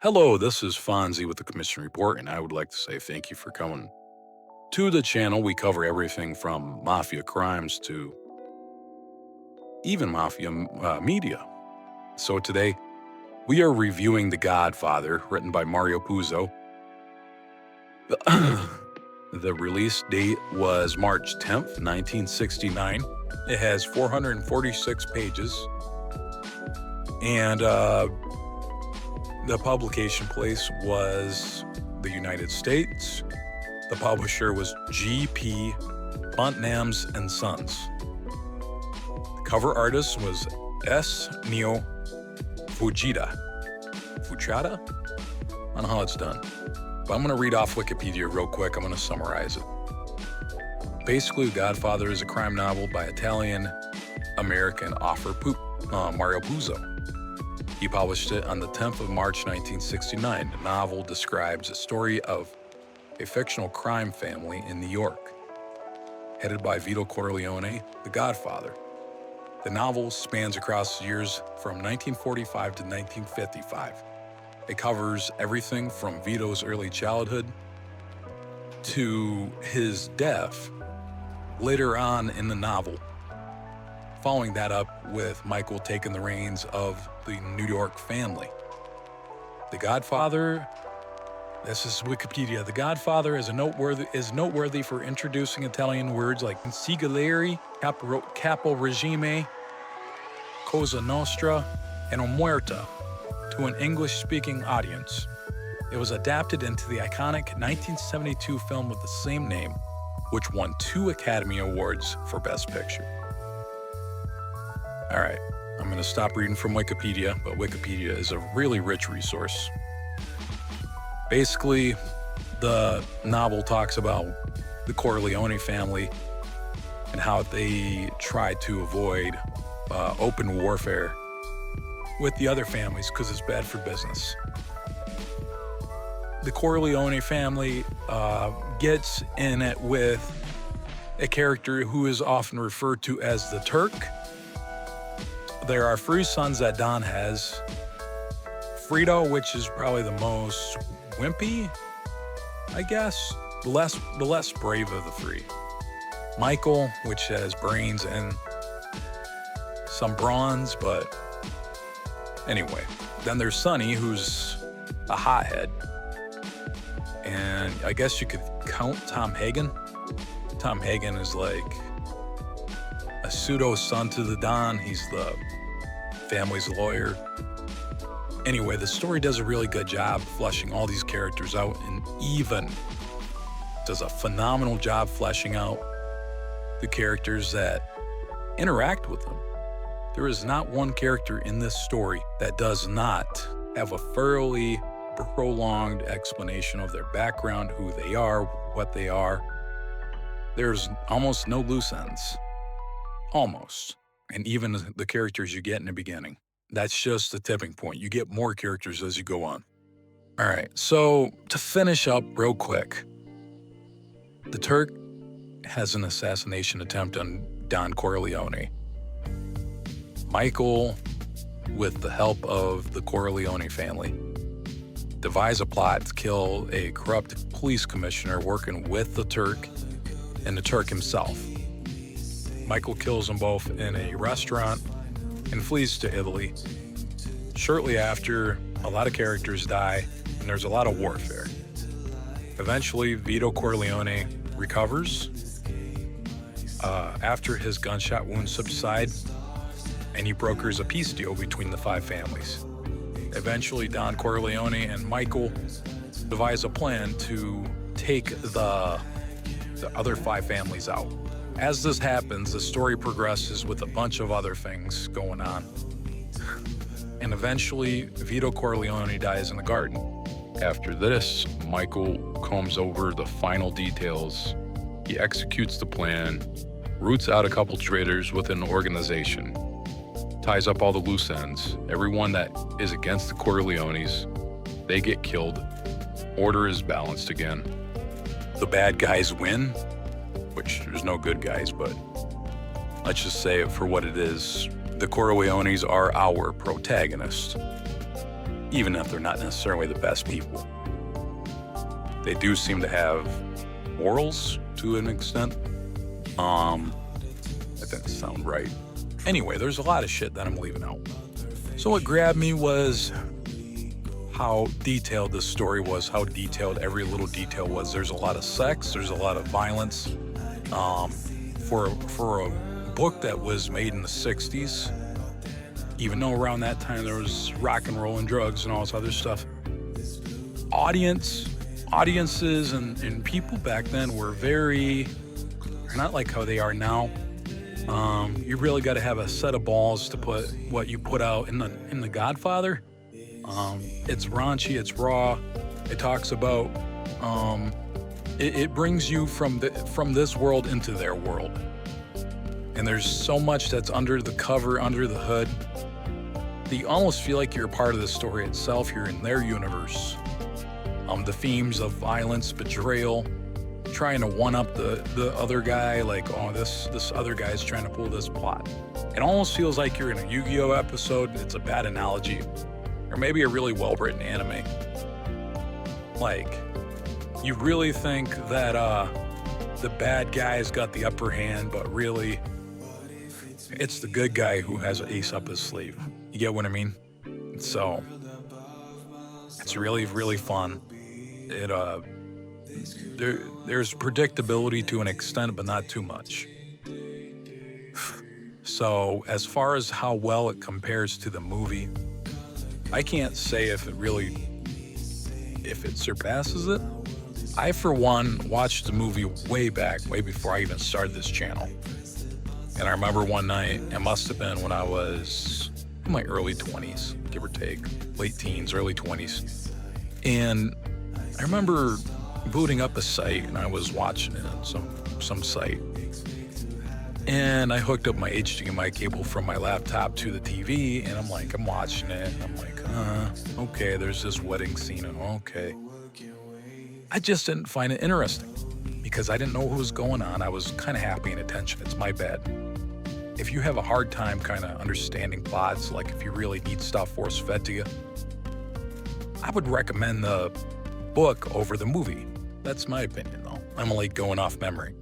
Hello, this is Fonzie with the Commission Report, and I would like to say thank you for coming to the channel. We cover everything from mafia crimes to even mafia media. So today, we are reviewing The Godfather, written by Mario Puzo. The release date was March 10th, 1969. It has 446 pages, and the publication place was the United States. The publisher was G.P. Buntnams and Sons. The cover artist was S. Neo Fujita. Fujita? I don't know how it's done. But I'm going to read off Wikipedia real quick. I'm going to summarize it. Basically, The Godfather is a crime novel by Italian-American author Mario Puzo. He published it on the 10th of March 1969. The novel describes a story of a fictional crime family in New York, headed by Vito Corleone, the Godfather. The novel spans across years from 1945 to 1955. It covers everything from Vito's early childhood to his death later on in the novel, following that up with Michael taking the reins of the New York family. The Godfather, this is Wikipedia. The Godfather is noteworthy for introducing Italian words like consigliere, capo regime, cosa nostra, and omerta to an English-speaking audience. It was adapted into the iconic 1972 film with the same name, which won 2 Academy Awards for Best Picture. All right, I'm going to stop reading from Wikipedia, but Wikipedia is a really rich resource. Basically, the novel talks about the Corleone family and how they tried to avoid open warfare with the other families because it's bad for business. The Corleone family gets in it with a character who is often referred to as the Turk. There are 3 sons that Don has. Frito, which is probably the most wimpy, I guess, the less brave of the 3. Michael, which has brains and some bronze, but anyway. Then there's Sonny, who's a hothead. And I guess you could count Tom Hagen. Tom Hagen is like a pseudo son to the Don. He's the family's lawyer. Anyway, the story does a really good job fleshing all these characters out, and even does a phenomenal job fleshing out the characters that interact with them. There is not one character in this story that does not have a thoroughly prolonged explanation of their background, who they are, what they are. There's almost no loose ends. Almost. And even the characters you get in the beginning. That's just the tipping point. You get more characters as you go on. All right, so to finish up real quick, the Turk has an assassination attempt on Don Corleone. Michael, with the help of the Corleone family, devise a plot to kill a corrupt police commissioner working with the Turk and the Turk himself. Michael kills them both in a restaurant and flees to Italy. Shortly after, a lot of characters die, and there's a lot of warfare. Eventually, Vito Corleone recovers after his gunshot wounds subside, and he brokers a peace deal between the 5 families. Eventually, Don Corleone and Michael devise a plan to take the other 5 families out. As this happens, the story progresses with a bunch of other things going on. And eventually, Vito Corleone dies in the garden. After this, Michael combs over the final details. He executes the plan, roots out a couple traitors within the organization, ties up all the loose ends. Everyone that is against the Corleones, they get killed. Order is balanced again. The bad guys win, which there's no good guys, but let's just say it for what it is. The Corleones are our protagonists. even if they're not necessarily the best people. They do seem to have morals to an extent. That didn't sound right. Anyway, there's a lot of shit that I'm leaving out. So what grabbed me was how detailed this story was, how detailed every little detail was. There's a lot of sex, there's a lot of violence. For a book that was made in the 60s, even though around that time there was rock and roll and drugs and all this other stuff, audiences and people back then were not like how they are now. You really got to have a set of balls to put what you put out in the Godfather. It's raunchy, it's raw. It talks about it brings you from this world into their world, and there's so much that's under the cover, under the hood, that you almost feel like you're a part of the story itself. You're in their universe. The themes of violence, betrayal, trying to one-up the other guy, like, oh, this other guy's trying to pull this plot. It almost feels like you're in a Yu-Gi-Oh episode. It's a bad analogy. Or maybe a really well-written anime. Like, you really think that the bad guy's got the upper hand, but really, it's the good guy who has an ace up his sleeve. You get what I mean? So, it's really, really fun. There's predictability to an extent, but not too much. So, as far as how well it compares to the movie, I can't say if it surpasses it. I, for one, watched the movie way before I even started this channel. And I remember one night, it must have been when I was in my early 20s, give or take, late teens, early 20s. And I remember booting up a site, and I was watching it on some site. And I hooked up my HDMI cable from my laptop to the TV, and I'm watching it, and I'm like, okay, there's this wedding scene, and okay. I just didn't find it interesting because I didn't know what was going on. I was kind of half paying attention. It's my bad. If you have a hard time kind of understanding plots, like if you really need stuff force-fed to you, I would recommend the book over the movie. That's my opinion, though. I'm only going off memory.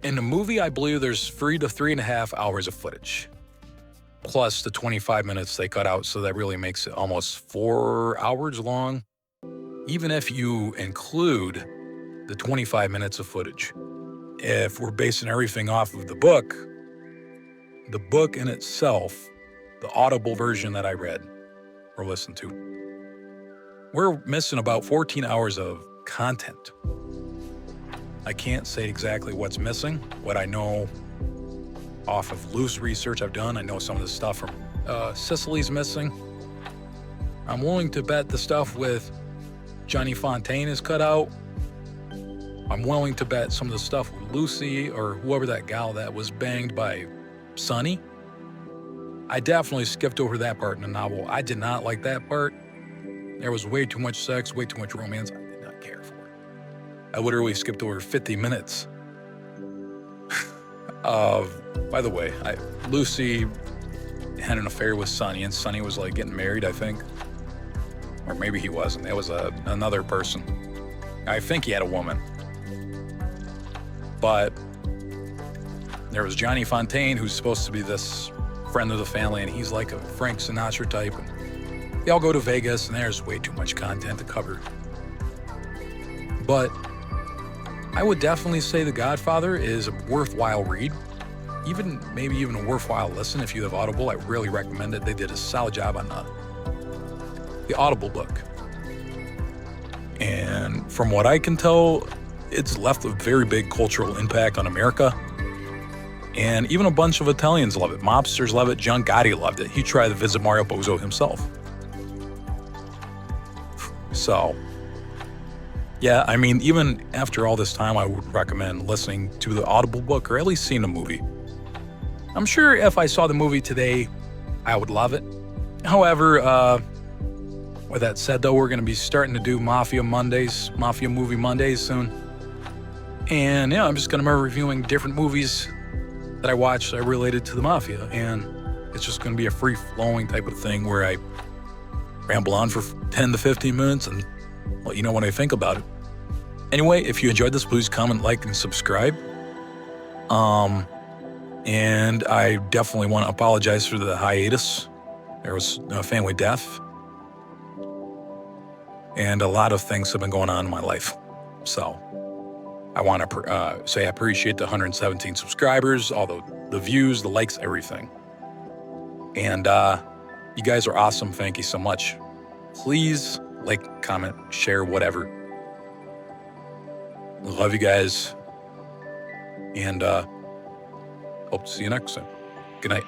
In the movie, I believe there's 3 to 3.5 hours of footage, plus the 25 minutes they cut out, so that really makes it almost 4 hours long, even if you include the 25 minutes of footage. If we're basing everything off of the book in itself, the audible version that I read or listened to, we're missing about 14 hours of content. I can't say exactly what's missing. What I know off of loose research I've done, I know some of the stuff from Sicily's missing. I'm willing to bet the stuff with Johnny Fontaine is cut out. I'm willing to bet some of the stuff with Lucy or whoever that gal that was banged by Sonny. I definitely skipped over that part in the novel. I did not like that part. There was way too much sex, way too much romance. I did not care for it. I literally skipped over 50 minutes. By the way, Lucy had an affair with Sonny, and Sonny was like getting married, I think. Or maybe he wasn't. It was another person. I think he had a woman. But there was Johnny Fontaine, who's supposed to be this friend of the family, and he's like a Frank Sinatra type. And they all go to Vegas, and there's way too much content to cover. But I would definitely say The Godfather is a worthwhile read. Maybe even a worthwhile listen if you have Audible. I really recommend it. They did a solid job on the Audible book. And from what I can tell, it's left a very big cultural impact on America. And even a bunch of Italians love it. Mobsters love it. John Gotti loved it. He tried to visit Mario Puzo himself. So, yeah, I mean, even after all this time, I would recommend listening to the Audible book or at least seeing the movie. I'm sure if I saw the movie today, I would love it. However, with that said, though, we're going to be starting to do Mafia Movie Mondays soon. And yeah, I'm just going to be reviewing different movies that I watched that are related to the Mafia. And It's just going to be a free-flowing type of thing where I ramble on for 10 to 15 minutes and let you know what I think about it. Anyway, if you enjoyed this, please comment, like, and subscribe. And I definitely want to apologize for the hiatus. There was a family death. And a lot of things have been going on in my life. So I want to say I appreciate the 117 subscribers, all the views, the likes, everything. And you guys are awesome. Thank you so much. Please like, comment, share, whatever. Love you guys. And hope to see you next time. Good night.